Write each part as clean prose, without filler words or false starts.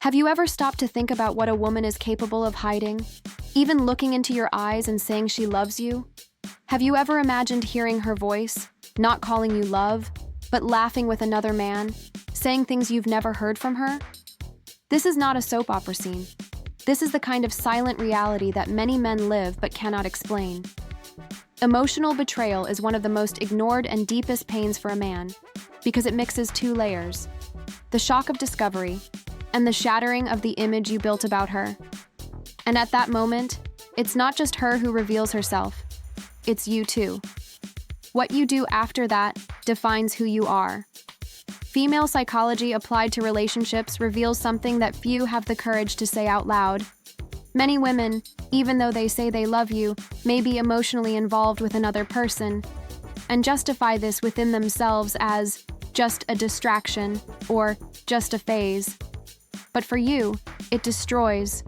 Have you ever stopped to think about what a woman is capable of hiding? Even looking into your eyes and saying she loves you? Have you ever imagined hearing her voice, not calling you love, but laughing with another man, saying things you've never heard from her? This is not a soap opera scene. This is the kind of silent reality that many men live but cannot explain. Emotional betrayal is one of the most ignored and deepest pains for a man because it mixes two layers: the shock of discovery and the shattering of the image you built about her. And at that moment, it's not just her who reveals herself, it's you too. What you do after that defines who you are. Female psychology applied to relationships reveals something that few have the courage to say out loud. Many women, even though they say they love you, may be emotionally involved with another person and justify this within themselves as just a distraction or just a phase. But for you, it destroys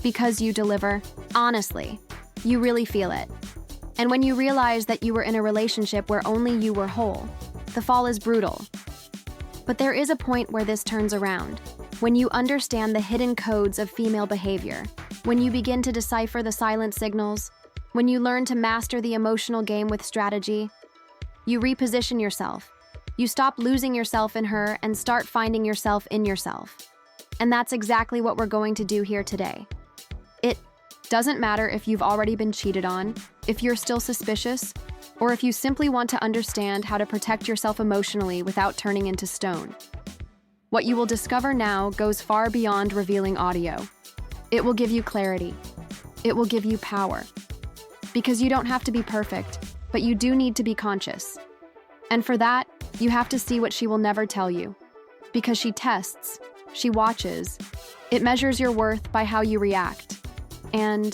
because you deliver. Honestly, you really feel it. And when you realize that you were in a relationship where only you were whole, the fall is brutal. But there is a point where this turns around, when you understand the hidden codes of female behavior, when you begin to decipher the silent signals, when you learn to master the emotional game with strategy. You reposition yourself. You stop losing yourself in her and start finding yourself in yourself. And that's exactly what we're going to do here today. It doesn't matter if you've already been cheated on, if you're still suspicious, or if you simply want to understand how to protect yourself emotionally without turning into stone. What you will discover now goes far beyond revealing audio. It will give you clarity. It will give you power. Because you don't have to be perfect, but you do need to be conscious. And for that, you have to see what she will never tell you. Because she tests, she watches, it measures your worth by how you react. And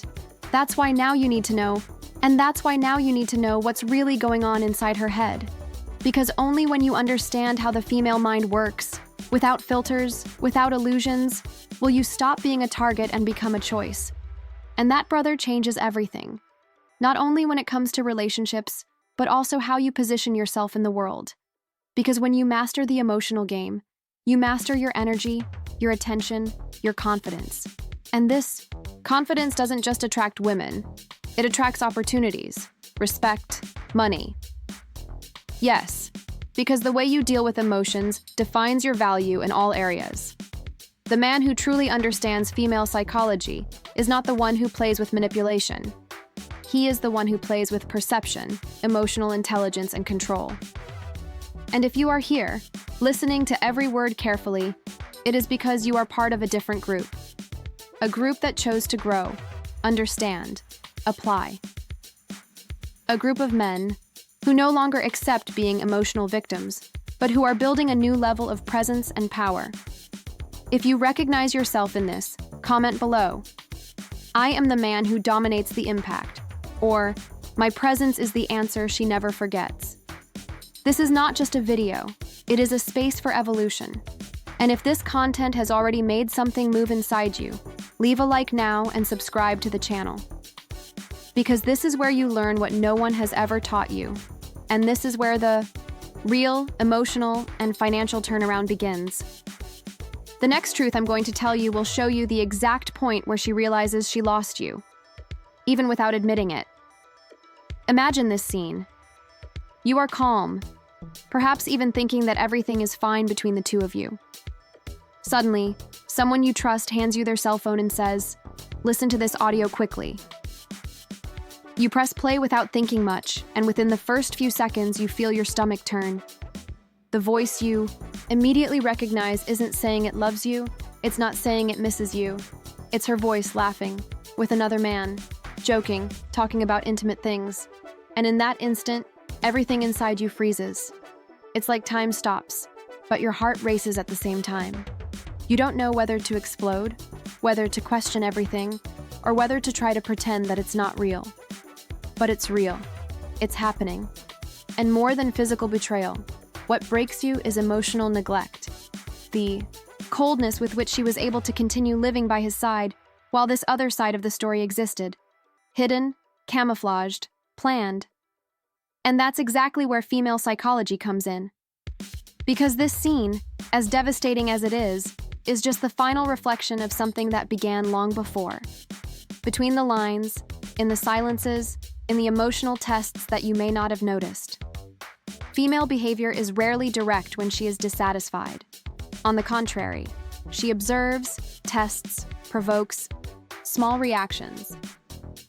that's why now you need to know what's really going on inside her head. Because only when you understand how the female mind works, without filters, without illusions, will you stop being a target and become a choice. And that, brother, changes everything. Not only when it comes to relationships, but also how you position yourself in the world. Because when you master the emotional game, you master your energy, your attention, your confidence. And this confidence doesn't just attract women. It attracts opportunities, respect, money. Yes, because the way you deal with emotions defines your value in all areas. The man who truly understands female psychology is not the one who plays with manipulation. He is the one who plays with perception, emotional intelligence, and control. And if you are here, listening to every word carefully, it is because you are part of a different group. A group that chose to grow, understand, apply. A group of men who no longer accept being emotional victims, but who are building a new level of presence and power. If you recognize yourself in this, comment below. I am the man who dominates the impact, or my presence is the answer she never forgets. This is not just a video, it is a space for evolution. And if this content has already made something move inside you, leave a like now and subscribe to the channel. Because this is where you learn what no one has ever taught you. And this is where the real, emotional, and financial turnaround begins. The next truth I'm going to tell you will show you the exact point where she realizes she lost you, even without admitting it. Imagine this scene. You are calm, perhaps even thinking that everything is fine between the two of you. Suddenly, someone you trust hands you their cell phone and says, "Listen to this audio quickly." You press play without thinking much, and within the first few seconds, you feel your stomach turn. The voice you immediately recognize isn't saying it loves you, it's not saying it misses you. It's her voice laughing, with another man, joking, talking about intimate things. And in that instant, everything inside you freezes. It's like time stops, but your heart races at the same time. You don't know whether to explode, whether to question everything, or whether to try to pretend that it's not real. But it's real. It's happening. And more than physical betrayal, what breaks you is emotional neglect. The coldness with which she was able to continue living by his side while this other side of the story existed. Hidden, camouflaged, planned. And that's exactly where female psychology comes in. Because this scene, as devastating as it is, is just the final reflection of something that began long before. Between the lines, in the silences, in the emotional tests that you may not have noticed. Female behavior is rarely direct when she is dissatisfied. On the contrary, she observes, tests, provokes, small reactions.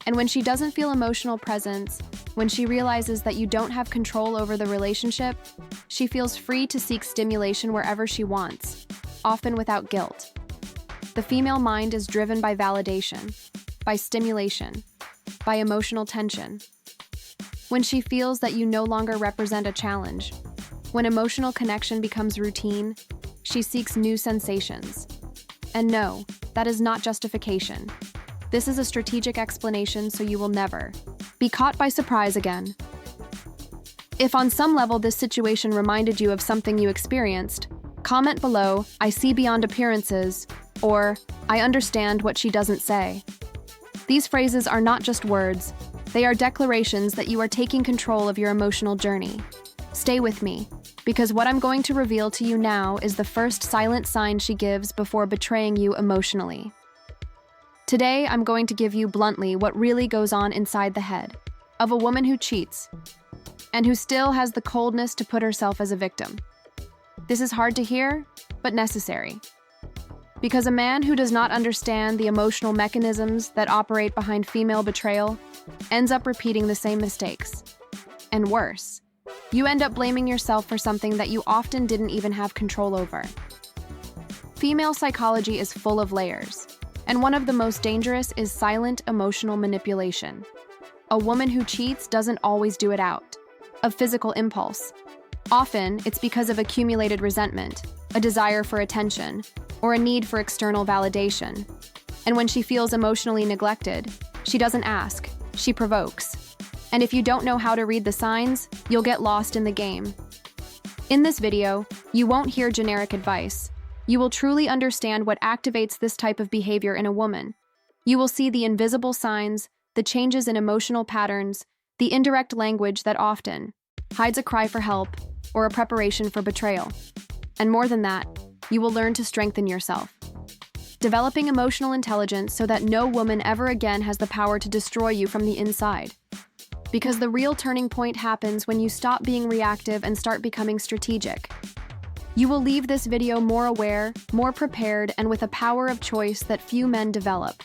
And when she doesn't feel emotional presence, when she realizes that you don't have control over the relationship, she feels free to seek stimulation wherever she wants, often without guilt. The female mind is driven by validation, by stimulation, by emotional tension. When she feels that you no longer represent a challenge, when emotional connection becomes routine, she seeks new sensations. And no, that is not justification. This is a strategic explanation so you will never be caught by surprise again. If on some level this situation reminded you of something you experienced, comment below, "I see beyond appearances," or "I understand what she doesn't say." These phrases are not just words, they are declarations that you are taking control of your emotional journey. Stay with me, because what I'm going to reveal to you now is the first silent sign she gives before betraying you emotionally. Today, I'm going to give you bluntly what really goes on inside the head of a woman who cheats and who still has the coldness to put herself as a victim. This is hard to hear, but necessary. Because a man who does not understand the emotional mechanisms that operate behind female betrayal ends up repeating the same mistakes. And worse, you end up blaming yourself for something that you often didn't even have control over. Female psychology is full of layers, and one of the most dangerous is silent emotional manipulation. A woman who cheats doesn't always do it out of physical impulse. Often, it's because of accumulated resentment, a desire for attention, or a need for external validation. And when she feels emotionally neglected, she doesn't ask, she provokes. And if you don't know how to read the signs, you'll get lost in the game. In this video, you won't hear generic advice. You will truly understand what activates this type of behavior in a woman. You will see the invisible signs, the changes in emotional patterns, the indirect language that often hides a cry for help or a preparation for betrayal. And more than that, you will learn to strengthen yourself. Developing emotional intelligence so that no woman ever again has the power to destroy you from the inside. Because the real turning point happens when you stop being reactive and start becoming strategic. You will leave this video more aware, more prepared, and with a power of choice that few men develop.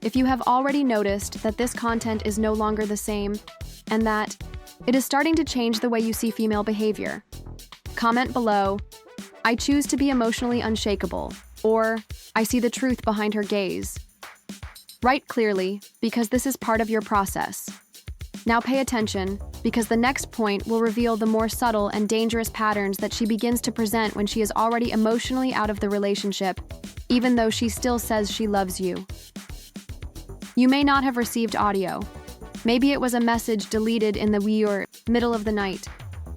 If you have already noticed that this content is no longer the same, and that it is starting to change the way you see female behavior, comment below, "I choose to be emotionally unshakable," or "I see the truth behind her gaze." Write clearly, because this is part of your process. Now pay attention, because the next point will reveal the more subtle and dangerous patterns that she begins to present when she is already emotionally out of the relationship, even though she still says she loves you. You may not have received audio. Maybe it was a message deleted in the wee or middle of the night,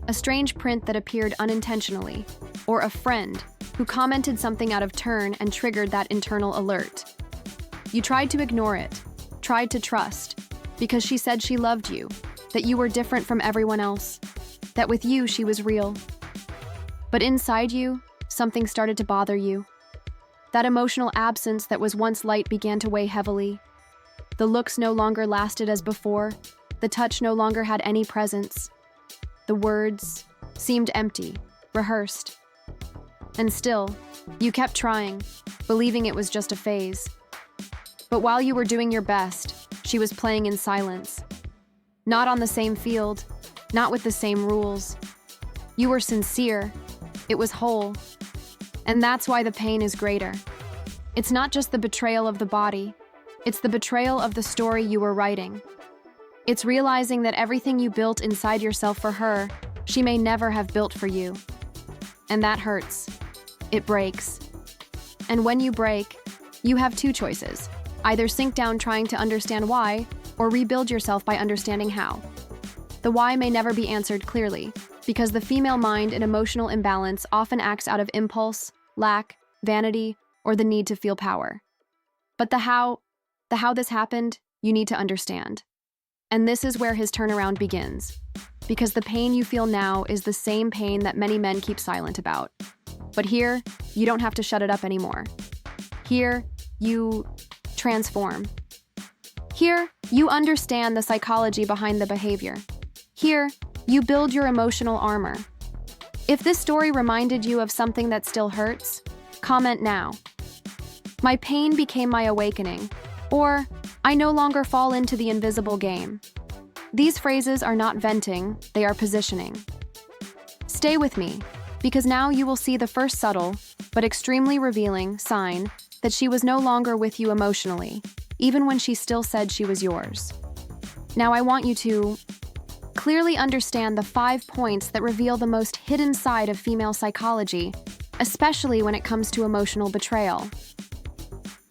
a strange print that appeared unintentionally, or a friend who commented something out of turn and triggered that internal alert. You tried to ignore it, tried to trust, because she said she loved you, that you were different from everyone else, that with you she was real. But inside you, something started to bother you. That emotional absence that was once light began to weigh heavily. The looks no longer lasted as before, the touch no longer had any presence. The words seemed empty, rehearsed. And still, you kept trying, believing it was just a phase. But while you were doing your best, she was playing in silence. Not on the same field, not with the same rules. You were sincere, it was whole. And that's why the pain is greater. It's not just the betrayal of the body, it's the betrayal of the story you were writing. It's realizing that everything you built inside yourself for her, she may never have built for you. And that hurts. It breaks. And when you break, you have two choices. Either sink down trying to understand why, or rebuild yourself by understanding how. The why may never be answered clearly, because the female mind in emotional imbalance often acts out of impulse, lack, vanity, or the need to feel power. But the how this happened, you need to understand. And this is where his turnaround begins. Because the pain you feel now is the same pain that many men keep silent about. But here, you don't have to shut it up anymore. Here, you transform. Here, you understand the psychology behind the behavior. Here, you build your emotional armor. If this story reminded you of something that still hurts, comment now. My pain became my awakening, or I no longer fall into the invisible game. These phrases are not venting, they are positioning. Stay with me, because now you will see the first subtle, but extremely revealing, sign that she was no longer with you emotionally, even when she still said she was yours. Now I want you to clearly understand the 5 points that reveal the most hidden side of female psychology, especially when it comes to emotional betrayal.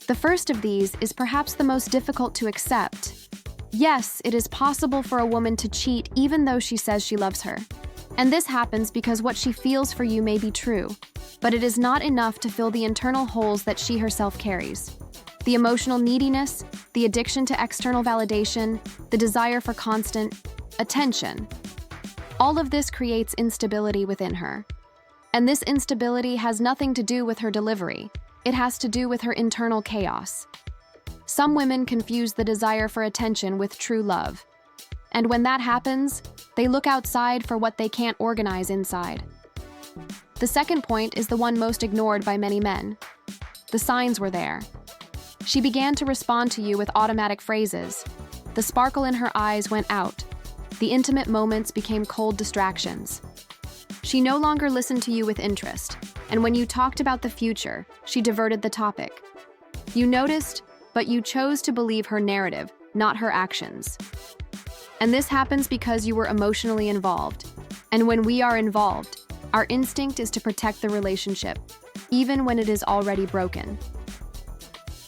The first of these is perhaps the most difficult to accept. Yes, it is possible for a woman to cheat even though she says she loves her. And this happens because what she feels for you may be true, but it is not enough to fill the internal holes that she herself carries. The emotional neediness, the addiction to external validation, the desire for constant attention. All of this creates instability within her. And this instability has nothing to do with her delivery. It has to do with her internal chaos. Some women confuse the desire for attention with true love. And when that happens, they look outside for what they can't organize inside. The second point is the one most ignored by many men. The signs were there. She began to respond to you with automatic phrases. The sparkle in her eyes went out. The intimate moments became cold distractions. She no longer listened to you with interest, and when you talked about the future, she diverted the topic. You noticed, but you chose to believe her narrative, not her actions. And this happens because you were emotionally involved. And when we are involved, our instinct is to protect the relationship, even when it is already broken.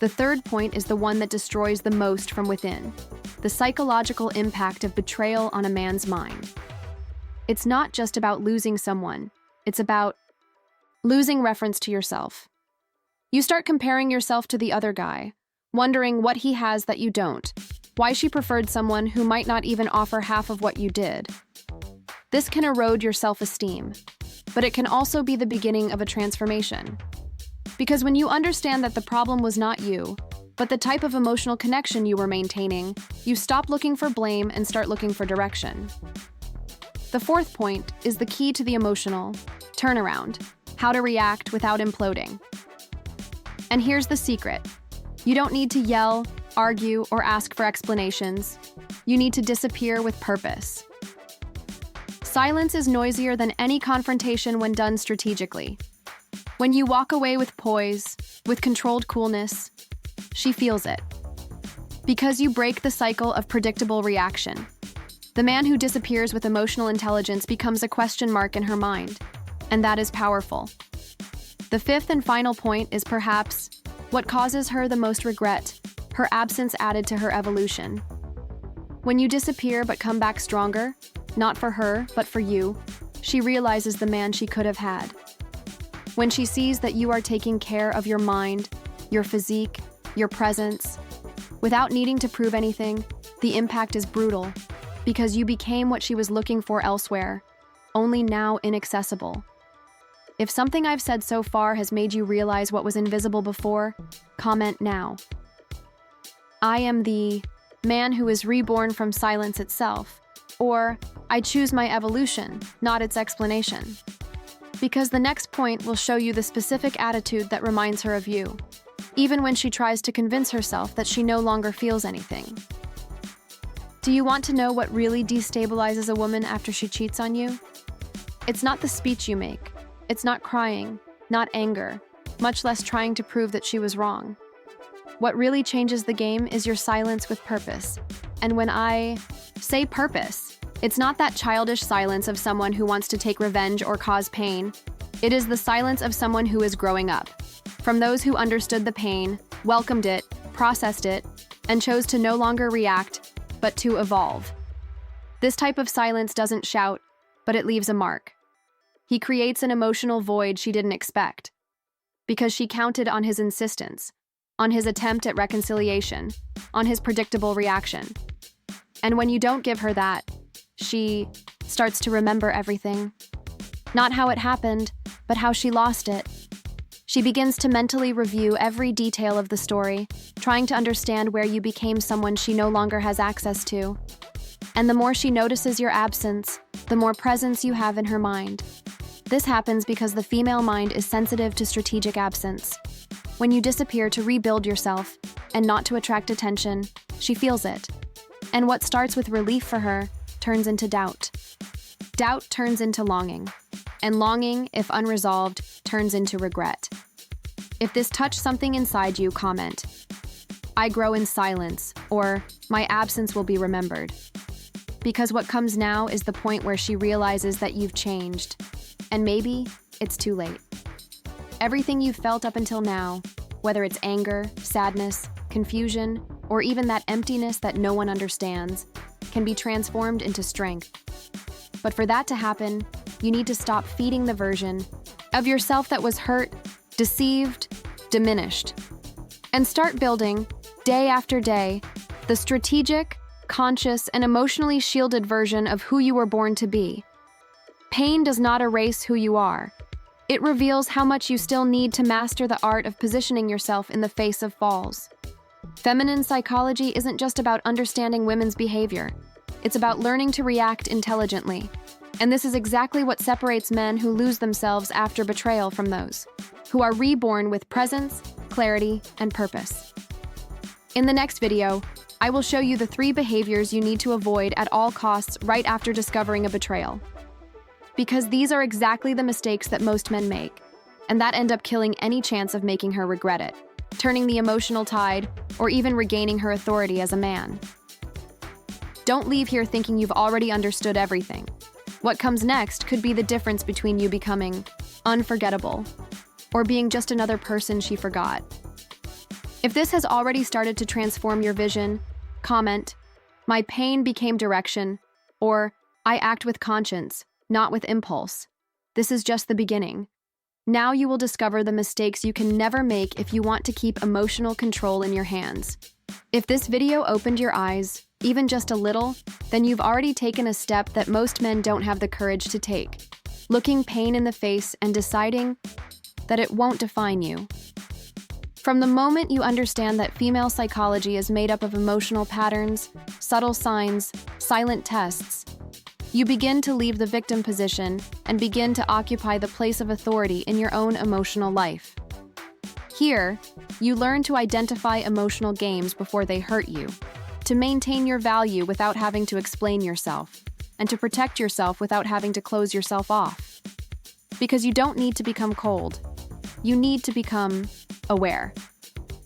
The third point is the one that destroys the most from within: the psychological impact of betrayal on a man's mind. It's not just about losing someone, it's about losing reference to yourself. You start comparing yourself to the other guy, wondering what he has that you don't, why she preferred someone who might not even offer half of what you did. This can erode your self-esteem, but it can also be the beginning of a transformation. Because when you understand that the problem was not you, but the type of emotional connection you were maintaining, you stop looking for blame and start looking for direction. The fourth point is the key to the emotional turnaround: how to react without imploding. And here's the secret. You don't need to yell, argue, or ask for explanations. You need to disappear with purpose. Silence is noisier than any confrontation when done strategically. When you walk away with poise, with controlled coolness, she feels it. Because you break the cycle of predictable reaction. The man who disappears with emotional intelligence becomes a question mark in her mind, and that is powerful. The fifth and final point is perhaps what causes her the most regret: her absence added to her evolution. When you disappear but come back stronger, not for her, but for you, she realizes the man she could have had. When she sees that you are taking care of your mind, your physique, your presence, without needing to prove anything, the impact is brutal, because you became what she was looking for elsewhere, only now inaccessible. If something I've said so far has made you realize what was invisible before, comment now. I am the man who is reborn from silence itself, or I choose my evolution, not its explanation. Because the next point will show you the specific attitude that reminds her of you, even when she tries to convince herself that she no longer feels anything. Do you want to know what really destabilizes a woman after she cheats on you? It's not the speech you make. It's not crying, not anger, much less trying to prove that she was wrong. What really changes the game is your silence with purpose. And when I say purpose, it's not that childish silence of someone who wants to take revenge or cause pain. It is the silence of someone who is growing up. From those who understood the pain, welcomed it, processed it, and chose to no longer react, but to evolve. This type of silence doesn't shout, but it leaves a mark. He creates an emotional void she didn't expect, because she counted on his insistence, on his attempt at reconciliation, on his predictable reaction. And when you don't give her that, she starts to remember everything. Not how it happened, but how she lost it. She begins to mentally review every detail of the story, trying to understand where you became someone she no longer has access to. And the more she notices your absence, the more presence you have in her mind. This happens because the female mind is sensitive to strategic absence. When you disappear to rebuild yourself and not to attract attention, she feels it. And what starts with relief for her turns into doubt. Doubt turns into longing. And longing, if unresolved, turns into regret. If this touched something inside you, comment, "I grow in silence," or "My absence will be remembered." Because what comes now is the point where she realizes that you've changed. And maybe it's too late. Everything you've felt up until now, whether it's anger, sadness, confusion, or even that emptiness that no one understands, can be transformed into strength. But for that to happen, you need to stop feeding the version of yourself that was hurt, deceived, diminished, and start building, day after day, the strategic, conscious, and emotionally shielded version of who you were born to be. Pain does not erase who you are. It reveals how much you still need to master the art of positioning yourself in the face of falls. Feminine psychology isn't just about understanding women's behavior. It's about learning to react intelligently. And this is exactly what separates men who lose themselves after betrayal from those who are reborn with presence, clarity, and purpose. In the next video, I will show you the 3 behaviors you need to avoid at all costs right after discovering a betrayal. Because these are exactly the mistakes that most men make, and that end up killing any chance of making her regret it, turning the emotional tide, or even regaining her authority as a man. Don't leave here thinking you've already understood everything. What comes next could be the difference between you becoming unforgettable or being just another person she forgot. If this has already started to transform your vision, comment, "My pain became direction," or "I act with conscience, not with impulse." This is just the beginning. Now you will discover the mistakes you can never make if you want to keep emotional control in your hands. If this video opened your eyes, even just a little, then you've already taken a step that most men don't have the courage to take. Looking pain in the face and deciding that it won't define you. From the moment you understand that female psychology is made up of emotional patterns, subtle signs, silent tests, you begin to leave the victim position and begin to occupy the place of authority in your own emotional life. Here, you learn to identify emotional games before they hurt you, to maintain your value without having to explain yourself, and to protect yourself without having to close yourself off. Because you don't need to become cold. You need to become aware.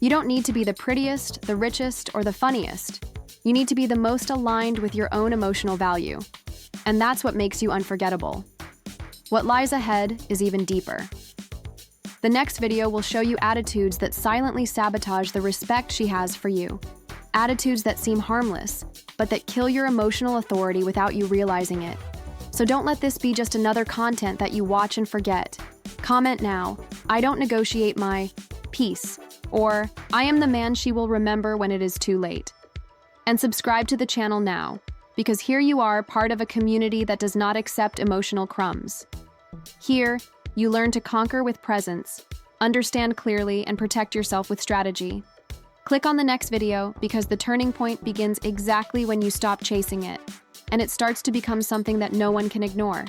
You don't need to be the prettiest, the richest, or the funniest. You need to be the most aligned with your own emotional value. And that's what makes you unforgettable. What lies ahead is even deeper. The next video will show you attitudes that silently sabotage the respect she has for you. Attitudes that seem harmless, but that kill your emotional authority without you realizing it. So don't let this be just another content that you watch and forget. Comment now, "I don't negotiate my peace," or "I am the man she will remember when it is too late." And subscribe to the channel now, because here you are part of a community that does not accept emotional crumbs. Here, you learn to conquer with presence, understand clearly, and protect yourself with strategy. Click on the next video because the turning point begins exactly when you stop chasing it, and it starts to become something that no one can ignore.